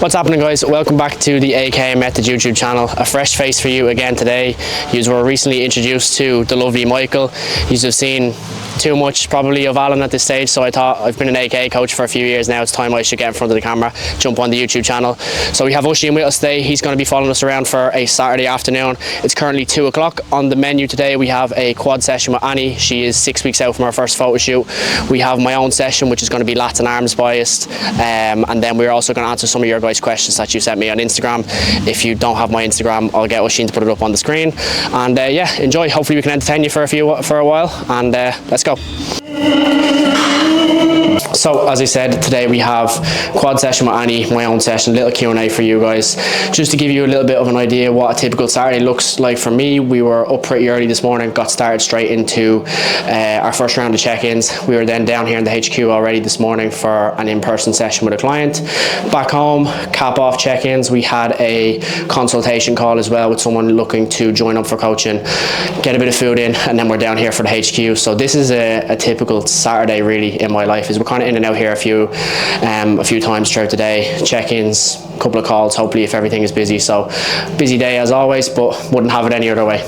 What's happening, guys? Welcome back to the AK Method YouTube channel. A fresh face for you again today. You were recently introduced to the lovely Michael. You have seen too much probably of Alan at this stage, so I thought, I've been an AK coach for a few years now, it's time I should get in front of the camera, jump on the YouTube channel. So we have Oisin with us today. He's going to be following us around for a Saturday afternoon. It's currently 2 o'clock. On the menu today we have a quad session with Annie. She is 6 weeks out from her first photo shoot. We have my own session, which is going to be lats and arms biased, and then we're also going to answer some of your guys' questions that you sent me on Instagram. If you don't have my Instagram, I'll get Oisin to put it up on the screen. And yeah, enjoy. Hopefully we can entertain you for a while, and let's go. So as I said, today we have quad session with Annie, my own session, little Q&A for you guys, just to give you a little bit of an idea what a typical Saturday looks like for me. We were up pretty early this morning, got started straight into our first round of check-ins. We were then down here in the HQ already this morning for an in-person session with a client. Back home, cap off check-ins. We had a consultation call as well with someone looking to join up for coaching, get a bit of food in, and then we're down here for the HQ. So this is a typical Saturday really in my life. Is we're kind of in and out here a few times throughout the day, check-ins, a couple of calls, hopefully if everything is busy. So busy day as always, but wouldn't have it any other way.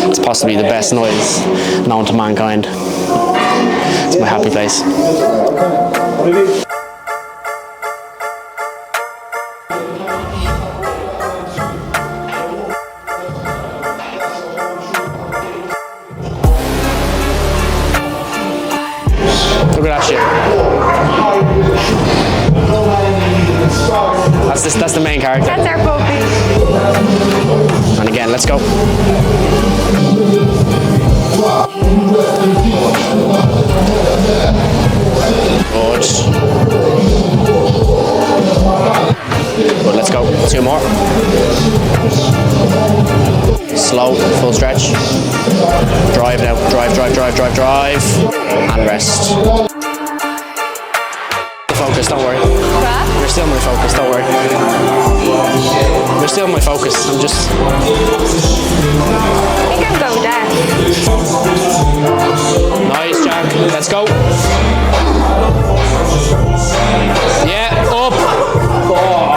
It's possibly the best noise known to mankind. It's my happy place. Look at that shit. That's the main character. That's our puppy. And again, let's go. Good. Good, let's go. 2 more. Slow, full stretch. Drive now. Drive. And rest. Focus, don't worry. You're still my focus, don't worry. You're still my focus. I'm just... You can go there. Nice, Jack. Let's go. Yeah, up. Oh.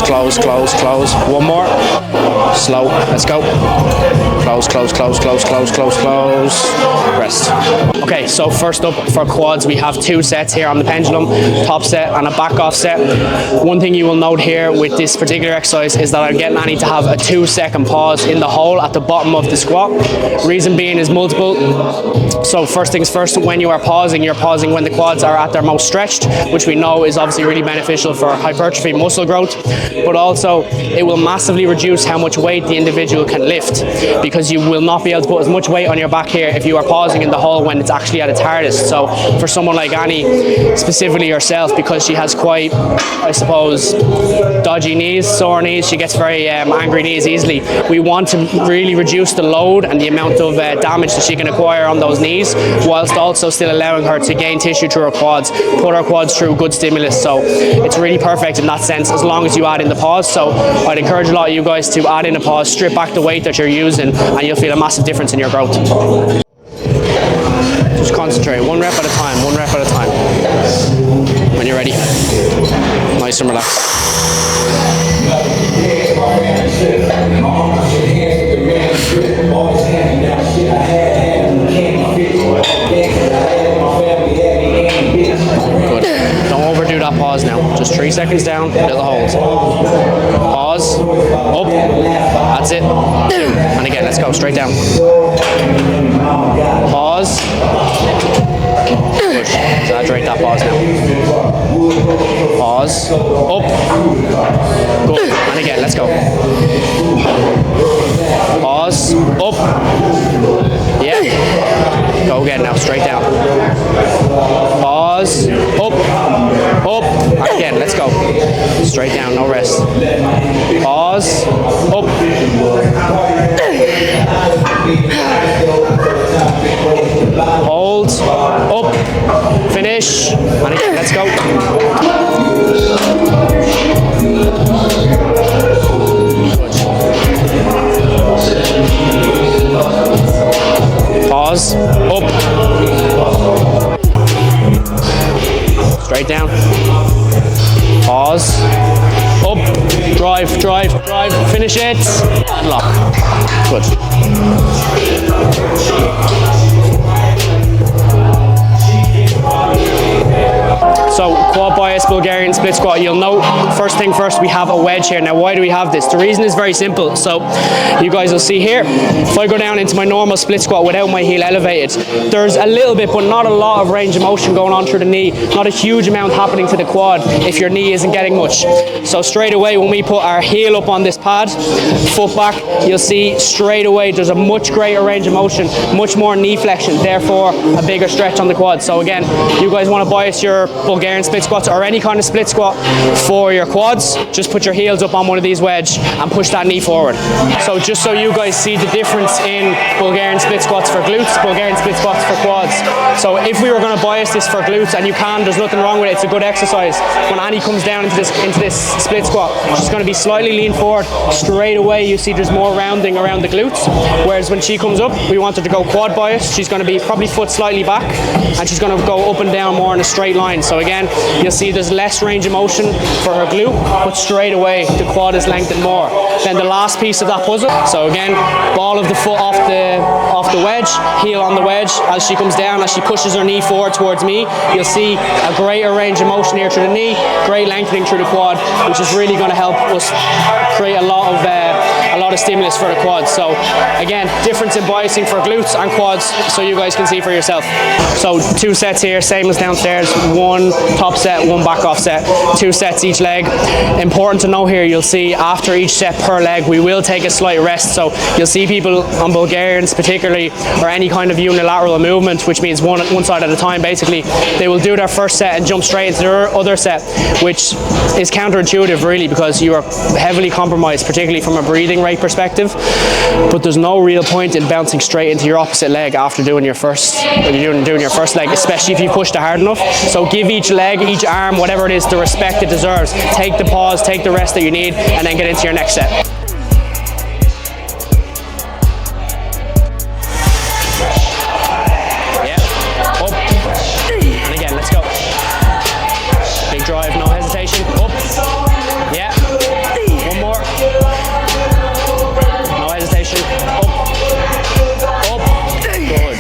Close. 1 more. Slow. Let's go. Close. Rest. Okay, so first up for quads, we have 2 sets here on the pendulum, top set and a back off set. One thing you will note here with this particular exercise is that I'm getting Annie to have a 2-second pause in the hole at the bottom of the squat. Reason being is multiple. So first things first, when you are pausing, you're pausing when the quads are at their most stretched, which we know is obviously really beneficial for hypertrophy, muscle growth, but also it will massively reduce how much weight the individual can lift, because you will not be able to put as much weight on your back here if you are pausing in the hole when it's actually at its hardest. So for someone like Annie, specifically herself, because she has quite, I suppose, dodgy knees, sore knees, she gets very angry knees easily. We want to really reduce the load and the amount of damage that she can acquire on those knees, whilst also still allowing her to gain tissue through her quads, put her quads through good stimulus. So it's really perfect in that sense, as long as you add in the pause. So I'd encourage a lot of you guys to add in a pause, strip back the weight that you're using, and you'll feel a massive difference in your growth. Just concentrate, 1 rep at a time, When you're ready, nice and relaxed. Good. Don't overdo that pause now. Just 3 seconds down, little hold. Pause, up, that's it. And again, let's go straight down. Pause. Good. Exaggerate that pause now. Pause, up. Good. And again, let's go. Pause, up. Yeah. Go again now, straight down. Pause, up. And again, let's go. Straight down, no rest. Pause, up. Hold, up, finish, and again, let's go. pause, up, straight down, pause, up, drive, finish it, and lock. Good. So quad bias Bulgarian split squat, you'll note first thing first, we have a wedge here. Now why do we have this? The reason is very simple. So you guys will see here, if I go down into my normal split squat without my heel elevated, there's a little bit but not a lot of range of motion going on through the knee, not a huge amount happening to the quad if your knee isn't getting much. So straight away when we put our heel up on this pad, foot back, you'll see straight away there's a much greater range of motion, much more knee flexion, therefore a bigger stretch on the quad. So again, you guys want to bias your Bulgarian split squats or any kind of split squat for your quads, just put your heels up on one of these wedge and push that knee forward. So just so you guys see the difference in Bulgarian split squats for glutes, Bulgarian split squats for quads. So if we were going to bias this for glutes, and you can, there's nothing wrong with it, it's a good exercise. When Annie comes down into this split squat, she's going to be slightly lean forward. Straight away you see there's more rounding around the glutes, whereas when she comes up, we want her to go quad bias. She's going to be probably foot slightly back, and she's going to go up and down more in a straight line. So again, you'll see there's less range of motion for her glute, but straight away the quad is lengthened more. Then the last piece of that puzzle, so again, ball of the foot off the wedge, heel on the wedge. As she comes down, as she pushes her knee forward towards me, you'll see a greater range of motion here through the knee, great lengthening through the quad, which is really going to help us create a lot of stimulus for the quads. So again, difference in biasing for glutes and quads, so you guys can see for yourself. So 2 sets here, same as downstairs, 1 top set, 1 back off set, 2 sets each leg. Important to know here, you'll see after each set per leg, we will take a slight rest. So you'll see people on Bulgarians particularly, or any kind of unilateral movement, which means one side at a time basically, they will do their first set and jump straight into their other set, which is counterintuitive really, because you are heavily compromised, particularly from a breathing rate perspective. But there's no real point in bouncing straight into your opposite leg after doing your first leg, especially if you pushed it hard enough. So give each leg, each arm, whatever it is, the respect it deserves. Take the pause, take the rest that you need, and then get into your next set. Yeah, up, and again, let's go. Big drive, no hesitation, up, yeah, 1 more, no hesitation, up, good,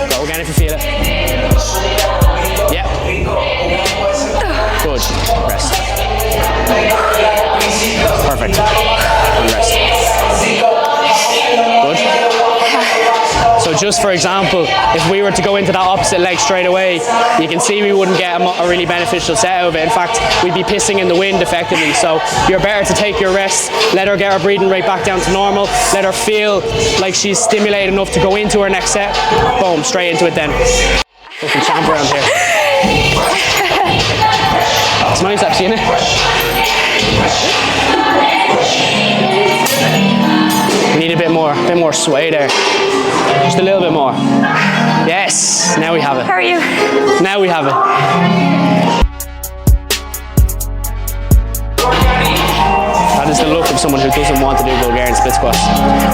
go again if you feel it, yeah, good, rest, perfect, and rest, good. So just for example, if we were to go into that opposite leg straight away, you can see we wouldn't get a really beneficial set out of it. In fact, we'd be pissing in the wind effectively. So you're better to take your rest, let her get her breathing rate back down to normal, let her feel like she's stimulated enough to go into her next set. Boom, straight into it then. Fucking champ around here. It's nice actually, isn't it? We need a bit more sway there. Just a little bit more. Yes, now we have it. How are you? Now we have it. That is the look of someone who doesn't want to do Bulgarian split squats.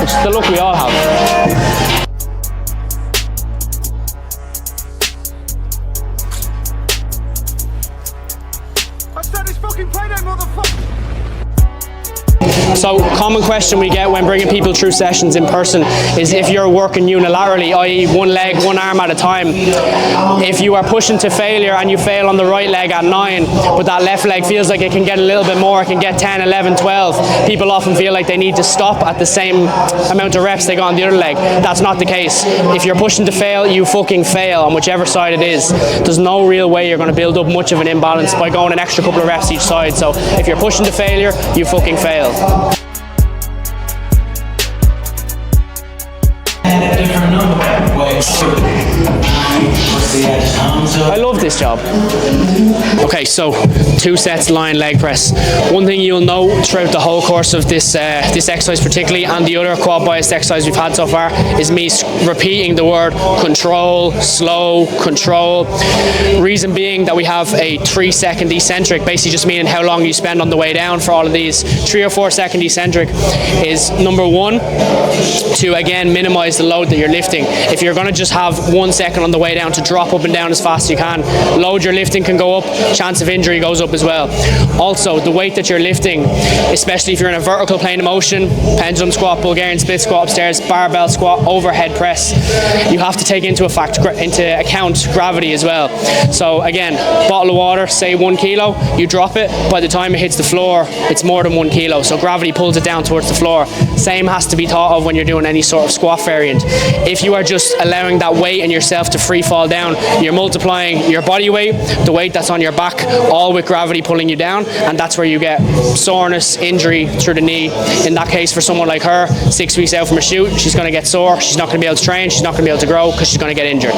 It's the look we all have. I said this fucking play that motherfucker! So common question we get when bringing people through sessions in person is if you're working unilaterally, i.e. 1 leg, 1 arm at a time, if you are pushing to failure and you fail on the right leg at 9, but that left leg feels like it can get a little bit more, it can get 10, 11, 12, people often feel like they need to stop at the same amount of reps they got on the other leg. That's not the case. If you're pushing to fail, you fucking fail on whichever side it is. There's no real way you're going to build up much of an imbalance by going an extra couple of reps each side. So if you're pushing to failure, you fucking fail. I love this. this job. Okay, so 2 sets lying leg press. One thing you'll know throughout the whole course of this this exercise particularly, and the other quad biased exercise we've had so far, is me repeating the word control, slow, control. Reason being that we have a 3-second eccentric, basically just meaning how long you spend on the way down for all of these. 3 or 4 second eccentric is number one, to again minimize the load that you're lifting. If you're going to just have 1 second on the way down to drop up and down as fast as you can, load you're lifting can go up, chance of injury goes up as well. Also, the weight that you're lifting, especially if you're in a vertical plane of motion, pendulum squat, Bulgarian split squat upstairs, barbell squat, overhead press, you have to take into account gravity as well. So again, bottle of water, say 1 kilo, you drop it, by the time it hits the floor, it's more than 1 kilo. So gravity pulls it down towards the floor. Same has to be thought of when you're doing any sort of squat variant. If you are just allowing that weight and yourself to free fall down, you're multiplying your body weight, the weight that's on your back, all with gravity pulling you down, and that's where you get soreness, injury through the knee. In that case, for someone like her, 6 weeks out from a shoot, she's going to get sore, she's not going to be able to train, she's not going to be able to grow because she's going to get injured.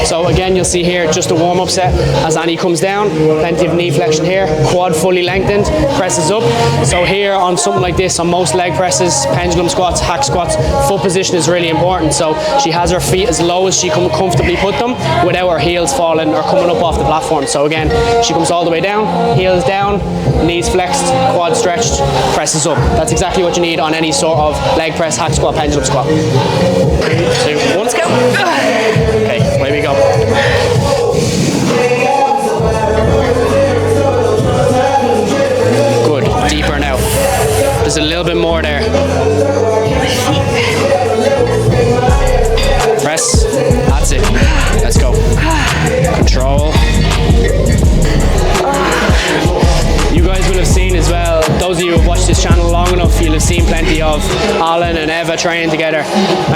So again, you'll see here just a warm-up set as Annie comes down, plenty of knee flexion here, quad fully lengthened, presses up. So here on something like this, on most leg presses, pendulum squats, hack squats, foot position is really important. So she has her feet as low as she can comfortably put them without her heels falling or coming up off the platform. So again, she comes all the way down, heels down, knees flexed, quad stretched, presses up. That's exactly what you need on any sort of leg press, hack squat, pendulum squat. 3, 2, 1, let's go. Okay, away we go. Good, deeper now. There's a little bit more there. Press, that's it. Let's go. Control. You guys will have seen as well, those of you who have watched this channel long enough, you'll have seen plenty of Alan and Eva training together.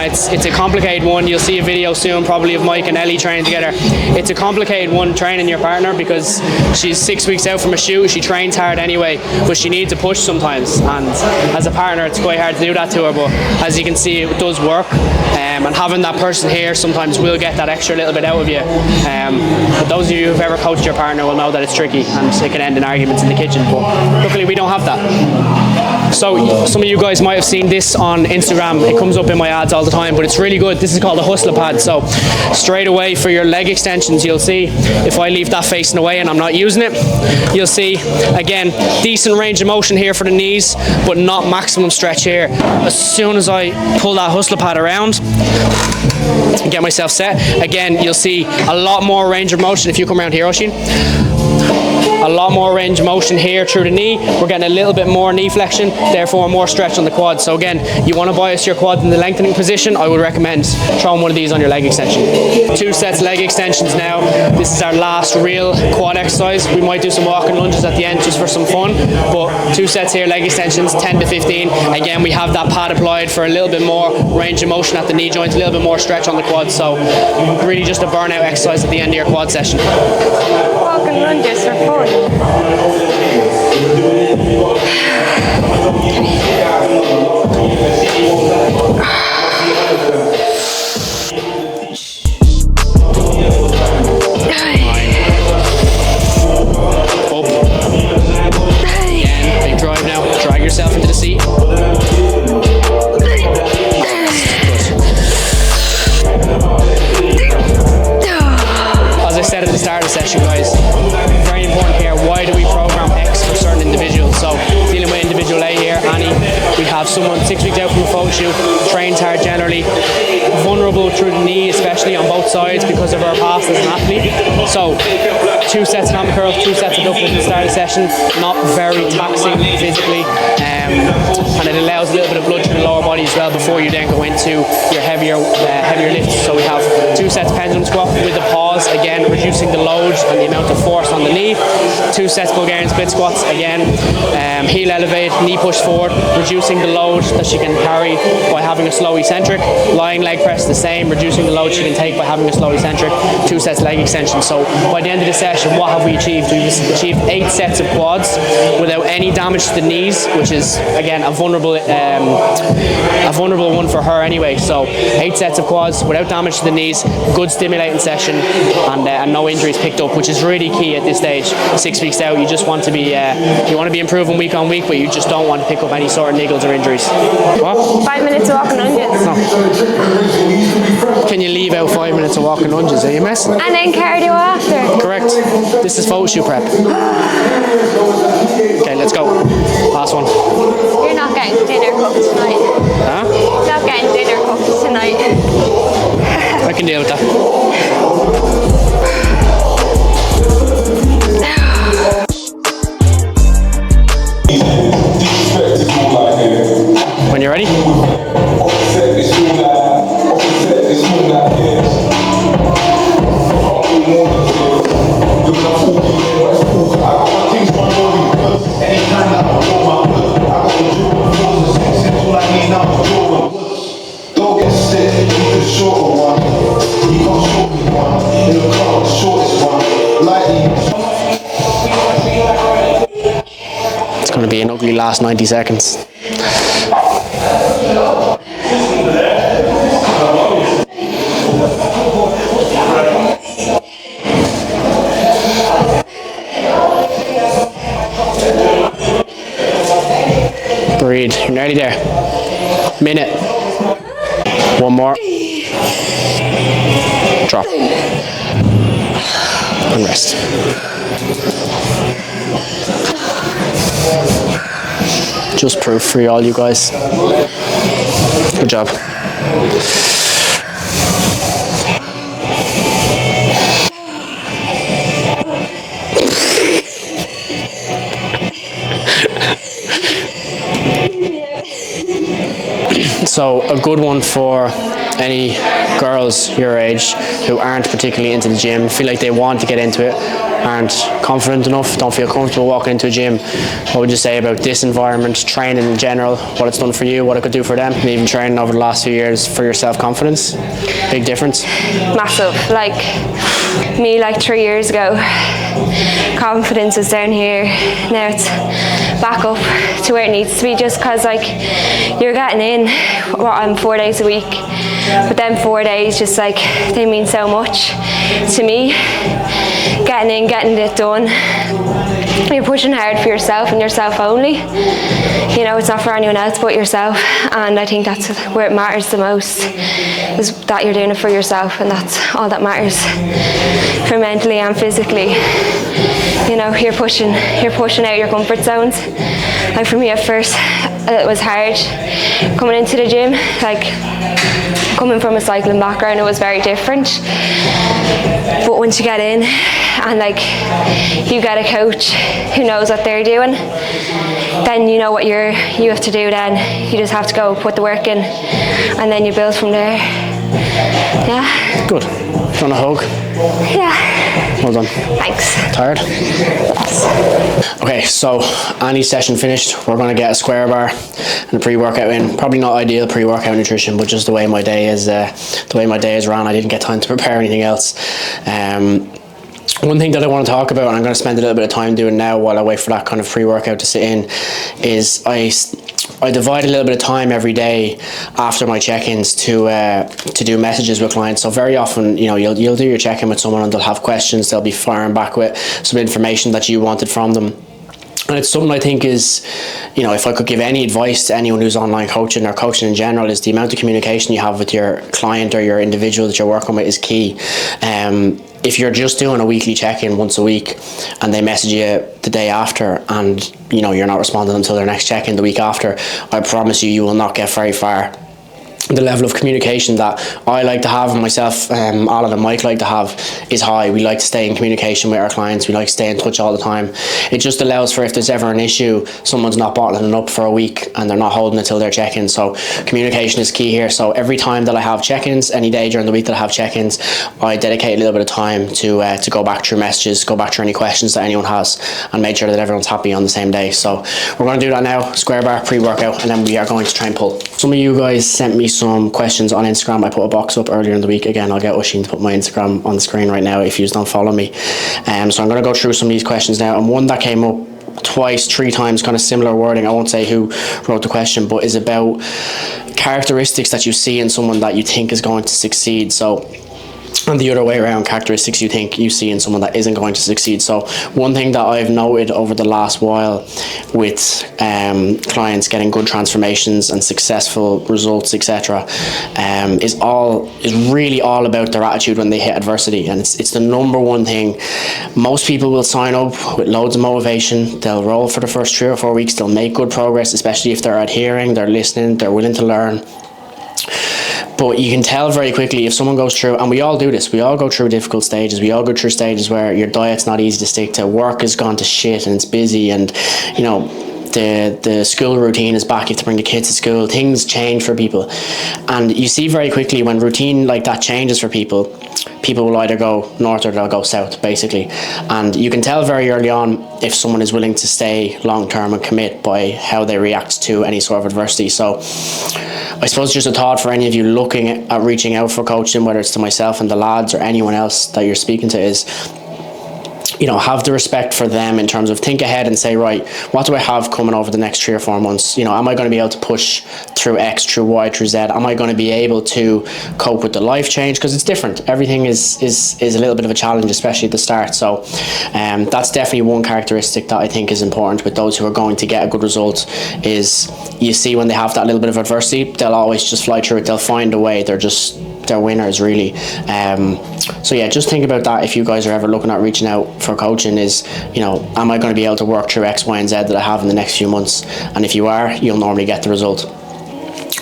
It's a complicated one. You'll see a video soon probably of Mike and Ellie training together. It's a complicated one, training your partner, because she's 6 weeks out from a shoot. She trains hard anyway, but she needs a push sometimes, and as a partner it's quite hard to do that to her, but as you can see it does work, and having that person here sometimes will get that extra little bit out of you. But those of you who've ever coached your partner will know that it's tricky and it can end in arguments in the kitchen, but luckily we don't have that. So some of you guys might have seen this on Instagram. It comes up in my ads all the time, but it's really good. This is called a hustler pad. So straight away for your leg extensions, you'll see if I leave that facing away and I'm not using it, you'll see again decent range of motion here for the knees, but not maximum stretch here. As soon as I pull that hustler pad around and get myself set, again you'll see a lot more range of motion. If you come around here, Oshin, a lot more range of motion here through the knee. We're getting a little bit more knee flexion, therefore more stretch on the quad. So again, you want to bias your quad in the lengthening position. I would recommend throwing one of these on your leg extension. 2 sets leg extensions now. This is our last real quad exercise. We might do some walking lunges at the end just for some fun, but 2 sets here, leg extensions, 10 to 15. Again, we have that pad applied for a little bit more range of motion at the knee joint, a little bit more stretch on the quad. So really just a burnout exercise at the end of your quad session. Walking lunges are fun. Again, big drive now. Drag yourself into the seat. As I said at the start of the session, guys, very important here, why do we program X for certain individuals? So dealing with individual A here, Annie, we have someone 6 weeks out from a photo shoot, trains hard generally, vulnerable through the knee, especially on both sides because of her past as an athlete. So 2 sets of hammer curls, 2 sets of duffels at the start of the session, not very taxing physically, and it allows a little bit of blood to the lower body as well before you then go into your heavier lifts. So we have 2 sets pendulum squat with a pause, again reducing the load and the amount of force on the knee. 2 sets Bulgarian split squats again. Heel elevate, knee push forward, reducing the load that she can carry by having a slow eccentric. Lying leg press the same, reducing the load she can take by having a slow eccentric. 2 sets leg extension. So by the end of the session, what have we achieved? We've achieved 8 sets of quads without any damage to the knees, which is again a vulnerable one for her anyway. So 8 sets of quads without damage to the knees, good stimulating session, and no injuries picked up, which is really key at this stage. 6 weeks out, you just want to be improving week on week, but you just don't want to pick up any sort of niggles or injuries. What? 5 minutes of walking lunges. No. Can you leave out 5 minutes of walking lunges? Are you messing? And then cardio after. Correct. This is photo shoot prep. Okay, let's go. Last one. You're not getting dinner cooked tonight. Huh? You're not getting dinner cooked tonight. I can deal with that. When you're ready? It's going to be an ugly last 90 seconds. Breathe. You're nearly there. Minute. One more. Drop. And rest. Just proof for all you guys. Good job. So a good one for any girls your age who aren't particularly into the gym, feel like they want to get into it, aren't confident enough, don't feel comfortable walking into a gym. What would you say about this environment, training in general, what it's done for you, what it could do for them, and even training over the last few years for your self-confidence? Big difference? Massive. Like me, like 3 years ago, confidence was down here. Now it's back up to where it needs to be, just because like you're getting in 4 days a week, but then 4 days just like they mean so much to me. Getting in, getting it done. You're pushing hard for yourself and yourself only. You know, it's not for anyone else but yourself, and I think that's where it matters the most, is that you're doing it for yourself, and that's all that matters for mentally and physically. You know, you're pushing out your comfort zones. Like for me at first, it was hard coming into the gym. Like coming from a cycling background, it was very different. But once you get in and like you get a coach who knows what they're doing, then you know what you have to do. Then you just have to go put the work in, and then you build from there. Yeah. Good. Do you want a hug? Yeah. Well done. Thanks. Tired? Yes. Okay, so Annie's session finished. We're going to get a square bar and a pre-workout in. Probably not ideal pre-workout nutrition, but just the way my day is ran, I didn't get time to prepare anything else. One thing that I want to talk about, and I'm going to spend a little bit of time doing now while I wait for that kind of pre-workout to sit in, is I divide a little bit of time every day after my check-ins to do messages with clients. So very often, you know, you'll do your check-in with someone and they'll have questions. They'll be firing back with some information that you wanted from them. And it's something I think is, you know, if I could give any advice to anyone who's online coaching or coaching in general, is the amount of communication you have with your client or your individual that you're working with is key. If you're just doing a weekly check-in once a week and they message you the day after and, you know, you're not responding until their next check-in the week after, I promise you, you will not get very far. the level of communication that I like to have, and myself, Alan and Mike like to have, is high. We like to stay in communication with our clients. We like to stay in touch all the time. It just allows for, if there's ever an issue, someone's not bottling it up for a week and they're not holding it till their check-in. So communication is key here. So every time that I have check-ins, any day during the week that I have check-ins, I dedicate a little bit of time to go back through messages, go back through any questions that anyone has, and make sure that everyone's happy on the same day. So we're going to do that now, square bar, pre-workout, and then we are going to try and pull. Some of you guys sent me some questions on Instagram. I put a box up earlier in the week. Again, I'll get Oisin to put my Instagram on the screen right now if you don't follow me. So I'm going to go through some of these questions now, and one that came up twice, 3 times, kind of similar wording, I won't say who wrote the question, but is about characteristics that you see in someone that you think is going to succeed. So, and the other way around, characteristics you think you see in someone that isn't going to succeed. So one thing that I've noted over the last while with clients getting good transformations and successful results, etc., is really all about their attitude when they hit adversity. And it's the number one thing. Most people will sign up with loads of motivation. They'll roll for the first 3 or 4 weeks. They'll make good progress, especially if they're adhering, they're listening, they're willing to learn. But you can tell very quickly if someone goes through, and we all do this, we all go through difficult stages, we all go through stages where your diet's not easy to stick to, work has gone to shit and it's busy, and you know, the school routine is back, you have to bring the kids to school, things change for people. And you see very quickly when routine like that changes for people, people will either go north or they'll go south, basically. And you can tell very early on if someone is willing to stay long term and commit by how they react to any sort of adversity. So I suppose just a thought for any of you looking at reaching out for coaching, whether it's to myself and the lads or anyone else that you're speaking to, is, you know, have the respect for them in terms of think ahead and say, right, what do I have coming over the next 3 or 4 months? You know, am I going to be able to push through X, through Y, through Z? Am I going to be able to cope with the life change? Because it's different. Everything is a little bit of a challenge, especially at the start. So that's definitely one characteristic that I think is important with those who are going to get a good result, is you see when they have that little bit of adversity, they'll always just fly through it. They'll find a way. They're winners, really. So yeah, just think about that if you guys are ever looking at reaching out for coaching, is, you know, am I going to be able to work through X, Y, and Z that I have in the next few months? And if you are, you'll normally get the result.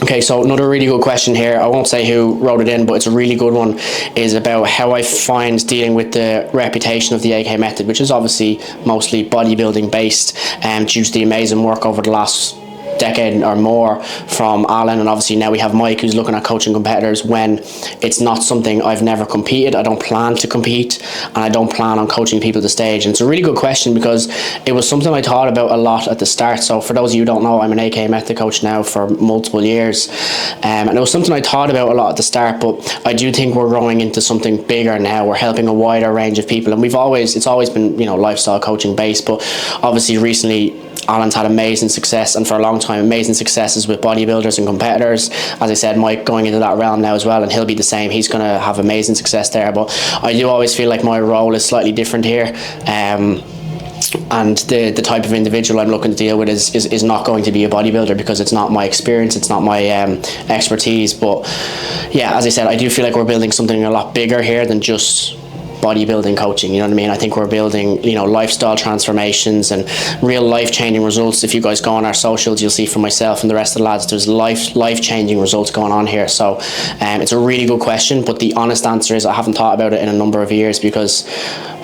Okay, so another really good question here, I won't say who wrote it in, but it's a really good one, is about how I find dealing with the reputation of the AK method, which is obviously mostly bodybuilding based, due to the amazing work over the last decade or more from Alan, and obviously now we have Mike who's looking at coaching competitors, when it's not something I've never competed, I don't plan to compete, and I don't plan on coaching people to stage. And it's a really good question because it was something I thought about a lot at the start. So for those of you who don't know, I'm an AK method coach now for multiple years, and it was something I thought about a lot at the start, but I do think we're growing into something bigger now. We're helping a wider range of people, and it's always been, you know, lifestyle coaching based, but obviously recently Alan's had amazing success, and for a long time amazing successes with bodybuilders and competitors. As I said, Mike going into that realm now as well, and he'll be the same. He's going to have amazing success there, but I do always feel like my role is slightly different here, and the type of individual I'm looking to deal with is not going to be a bodybuilder, because it's not my experience, it's not my expertise. But yeah, as I said, I do feel like we're building something a lot bigger here than just bodybuilding coaching, you know what I mean? I think we're building, you know, lifestyle transformations and real life-changing results. If you guys go on our socials, you'll see from myself and the rest of the lads, there's life-changing results going on here. So it's a really good question, but the honest answer is I haven't thought about it in a number of years, because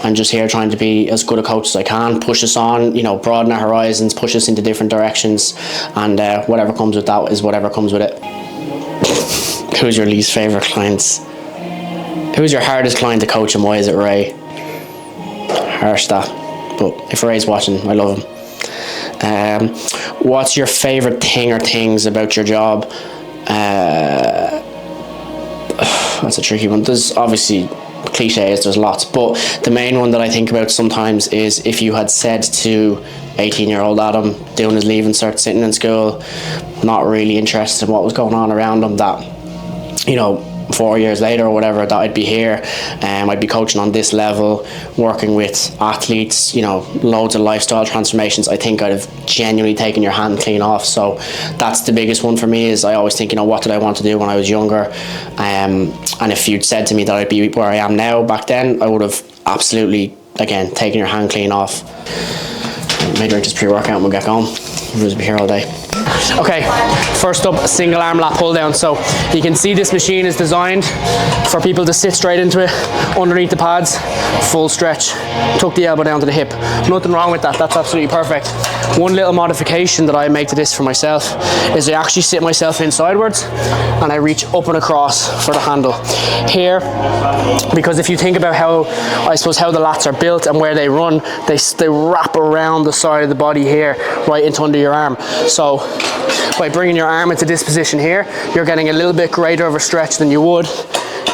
I'm just here trying to be as good a coach as I can, push us on, you know, broaden our horizons, push us into different directions, and whatever comes with that is whatever comes with it. Who's your least favourite clients? Who's your hardest client to coach, and why is it Ray? Harsh that, but if Ray's watching, I love him. What's your favourite thing or things about your job? That's a tricky one. There's obviously cliches, there's lots, but the main one that I think about sometimes is if you had said to 18-year-old Adam doing his leaving cert, sitting in school, not really interested in what was going on around him, that, you know, 4 years later or whatever, that I'd be here, I'd be coaching on this level, working with athletes, you know, loads of lifestyle transformations. I think I'd have genuinely taken your hand clean off. So that's the biggest one for me, is I always think, you know, what did I want to do when I was younger, and if you'd said to me that I'd be where I am now back then, I would have absolutely, again, taken your hand clean off. May drink this pre-workout and we'll get going. We'll be here all day. Okay, first up, a single arm lat pull down. So you can see this machine is designed for people to sit straight into it, underneath the pads, full stretch, tuck the elbow down to the hip. Nothing wrong with that, that's absolutely perfect. One little modification that I make to this for myself is I actually sit myself in sidewards and I reach up and across for the handle. Here, because if you think about how, I suppose, how the lats are built and where they run, they wrap around the side of the body here, right into under your arm. So by bringing your arm into this position here, you're getting a little bit greater of a stretch than you would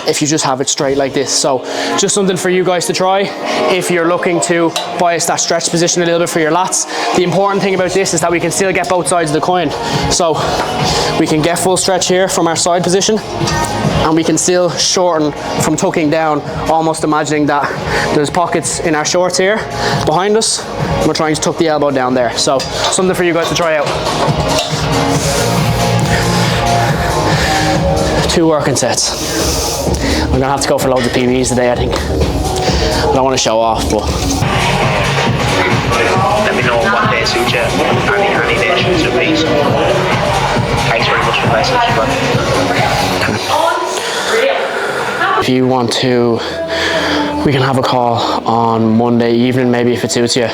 if you just have it straight like this. So just something for you guys to try if you're looking to bias that stretch position a little bit for your lats. The important thing about this is that we can still get both sides of the coin. So we can get full stretch here from our side position, and we can still shorten from tucking down, almost imagining that there's pockets in our shorts here behind us. We're trying to tuck the elbow down there. So something for you guys to try out. 2 working sets. I'm gonna have to go for loads of PBs today, I think. I don't want to show off, but. Let me know what day suits you. Any day suits me. Thanks very much for the message. If you want to, we can have a call on Monday evening, maybe, if it suits you.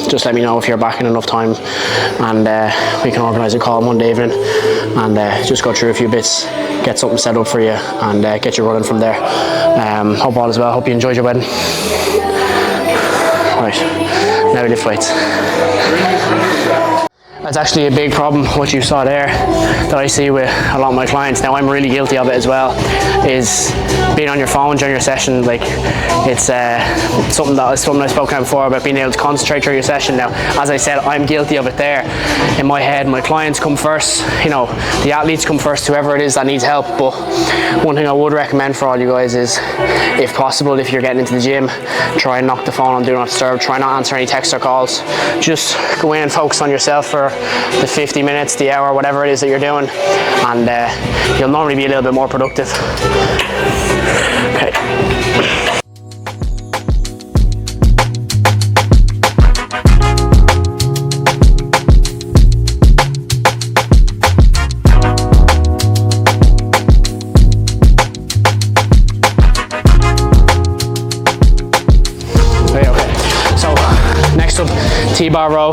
Just let me know if you're back in enough time, and we can organise a call Monday evening and just go through a few bits, get something set up for you, and get you running from there. Hope all is well. Hope you enjoyed your wedding. Right, now we lift weights. That's actually a big problem, what you saw there, that I see with a lot of my clients. Now, I'm really guilty of it as well, is being on your phone during your session. Like, it's something I've spoken about before, about being able to concentrate during your session. Now, as I said, I'm guilty of it there. In my head, my clients come first, you know, the athletes come first, whoever it is that needs help. But one thing I would recommend for all you guys is, if possible, if you're getting into the gym, try and knock the phone on Do Not Disturb. Try not answer any texts or calls. Just go in and focus on yourself for the 50 minutes, the hour, whatever it is that you're doing, and you'll normally be a little bit more productive. Okay. T-bar row,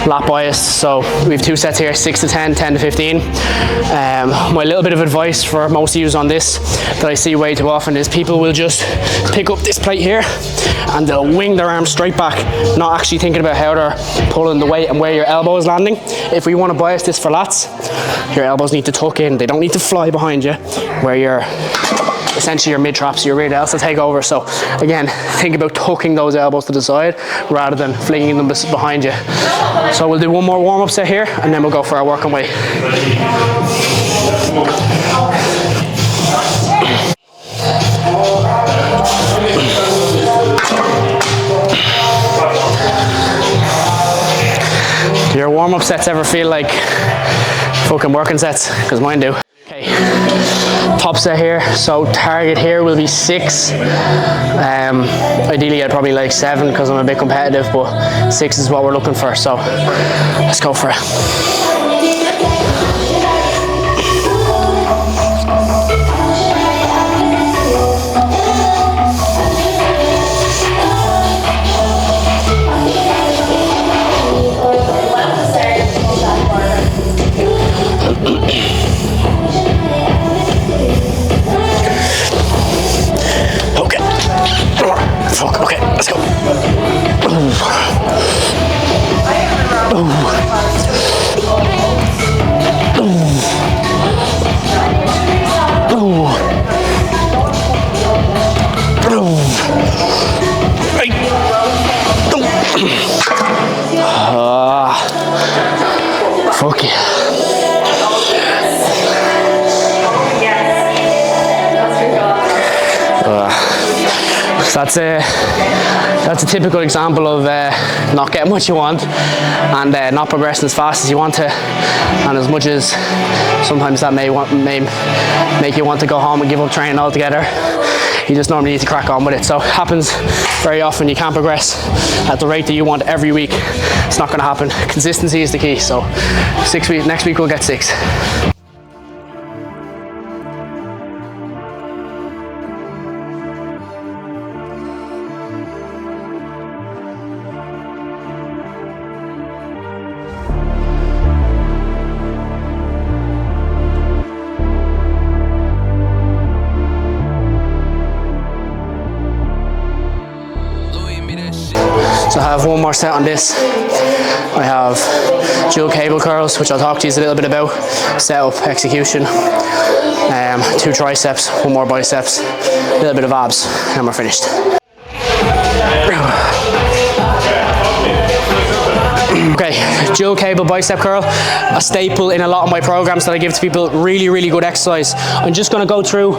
lat bias. So we have 2 sets here, 6 to 10, 10 to 15. My little bit of advice for most of you on this that I see way too often is people will just pick up this plate here and they'll wing their arms straight back, not actually thinking about how they're pulling the weight and where your elbow is landing. If we want to bias this for lats, your elbows need to tuck in. They don't need to fly behind you, where you're essentially your mid-traps, your rear delts will take over. So again, think about tucking those elbows to the side rather than flinging them behind you. So we'll do one more warm-up set here, and then we'll go for our working weight. Do your warm-up sets ever feel like fucking working sets? Because mine do. Okay, top set here, so target here will be 6. Ideally I'd probably like 7 because I'm a bit competitive, but 6 is what we're looking for, so let's go for it. Okay, let's go. Fuck yeah. That's a typical example of not getting what you want and not progressing as fast as you want to, and as much as sometimes that may make you want to go home and give up training altogether. you just normally need to crack on with it. So it happens very often. You can't progress at the rate that you want every week. It's not going to happen. Consistency is the key. So 6 weeks, next week we'll get 6. So I have one more set on this. I have dual cable curls, which I'll talk to you a little bit about. Setup, execution, 2 triceps, 1 more biceps, a little bit of abs, and we're finished. Okay, dual cable bicep curl, a staple in a lot of my programs that I give to people. Really, really good exercise. I'm just going to go through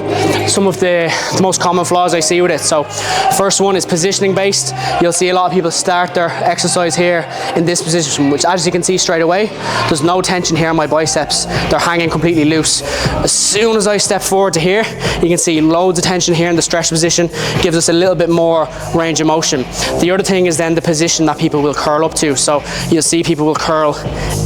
some of the most common flaws I see with it. So first one is positioning based. You'll see a lot of people start their exercise here in this position, which as you can see straight away, there's no tension here on my biceps. They're hanging completely loose. As soon as I step forward to here, you can see loads of tension here in the stretch position. Gives us a little bit more range of motion. The other thing is then the position that people will curl up to. So you'll see people will curl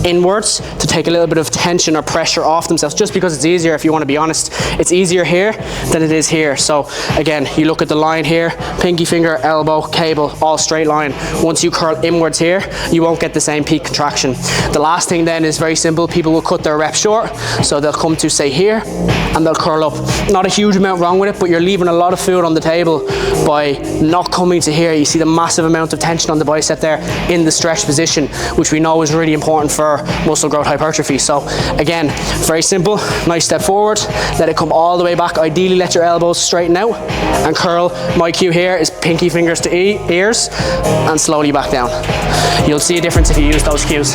inwards to take a little bit of tension or pressure off themselves, just because it's easier. If you want to be honest, it's easier here than it is here. So again, you look at the line here, pinky finger, elbow, cable, all straight line. Once you curl inwards here, you won't get the same peak contraction. The last thing then is very simple. People will cut their rep short, so they'll come to say here and they'll curl up. Not a huge amount wrong with it, but you're leaving a lot of food on the table by not coming to here. You see the massive amount of tension on the bicep there in the stretch position, which we know is really important for muscle growth hypertrophy. So again, very simple. Nice step forward, let it come all the way back. Ideally let your elbows straighten out and curl. My cue here is pinky fingers to ears and slowly back down. You'll see a difference if you use those cues.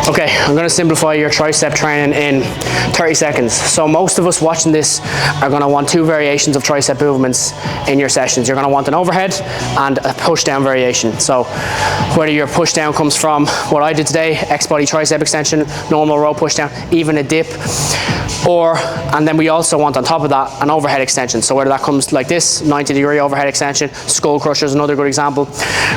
Okay, I'm going to simplify your tricep training in 30 seconds. So most of us watching this are going to want 2 variations of tricep movements in your sessions. You're going to want an overhead and a push down variation. So whether your push down comes from what I did today, X body tricep extension, normal row push down, even a dip, and then we also want on top of that an overhead extension. So whether that comes like this, 90-degree overhead extension, skull crusher is another good example.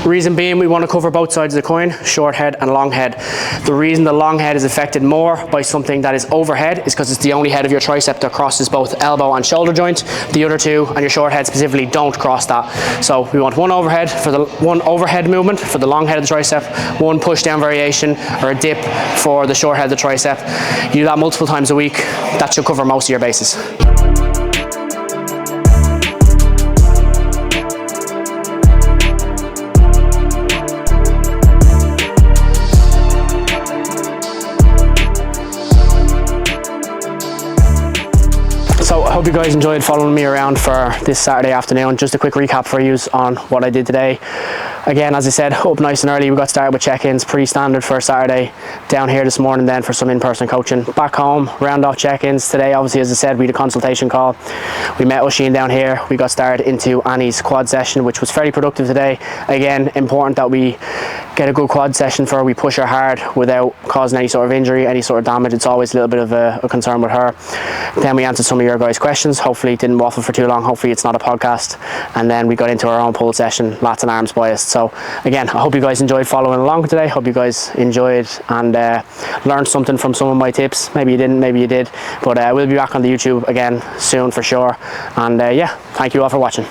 Reason being, we want to cover both sides of the coin, short head and long head. The reason the long head is affected more by something that is overhead is because it's the only head of your tricep that crosses both elbow and shoulder joint. The other 2 and your short head specifically don't cross that. So we want one overhead movement for the long head of the tricep, 1 push down variation or a dip for the short head of the tricep. You do that multiple times a week. That should cover most of your bases. So I hope you guys enjoyed following me around for this Saturday afternoon. Just a quick recap for you on what I did today. Again, as I said, up nice and early. We got started with check-ins, pretty standard for a Saturday. Down here this morning then for some in-person coaching. Back home, round off check-ins. Today, obviously, as I said, we had a consultation call. We met Oisin down here. We got started into Annie's quad session, which was very productive today. Again, important that we get a good quad session for her. We push her hard without causing any sort of injury, any sort of damage. It's always a little bit of a concern with her. Then we answered some of your guys' questions. Hopefully it didn't waffle for too long. Hopefully it's not a podcast. And then we got into our own pull session, lats and arms biased. So again, I hope you guys enjoyed following along today. Hope you guys enjoyed and learned something from some of my tips. Maybe you didn't, maybe you did. But we'll be back on the YouTube again soon for sure. And yeah, thank you all for watching.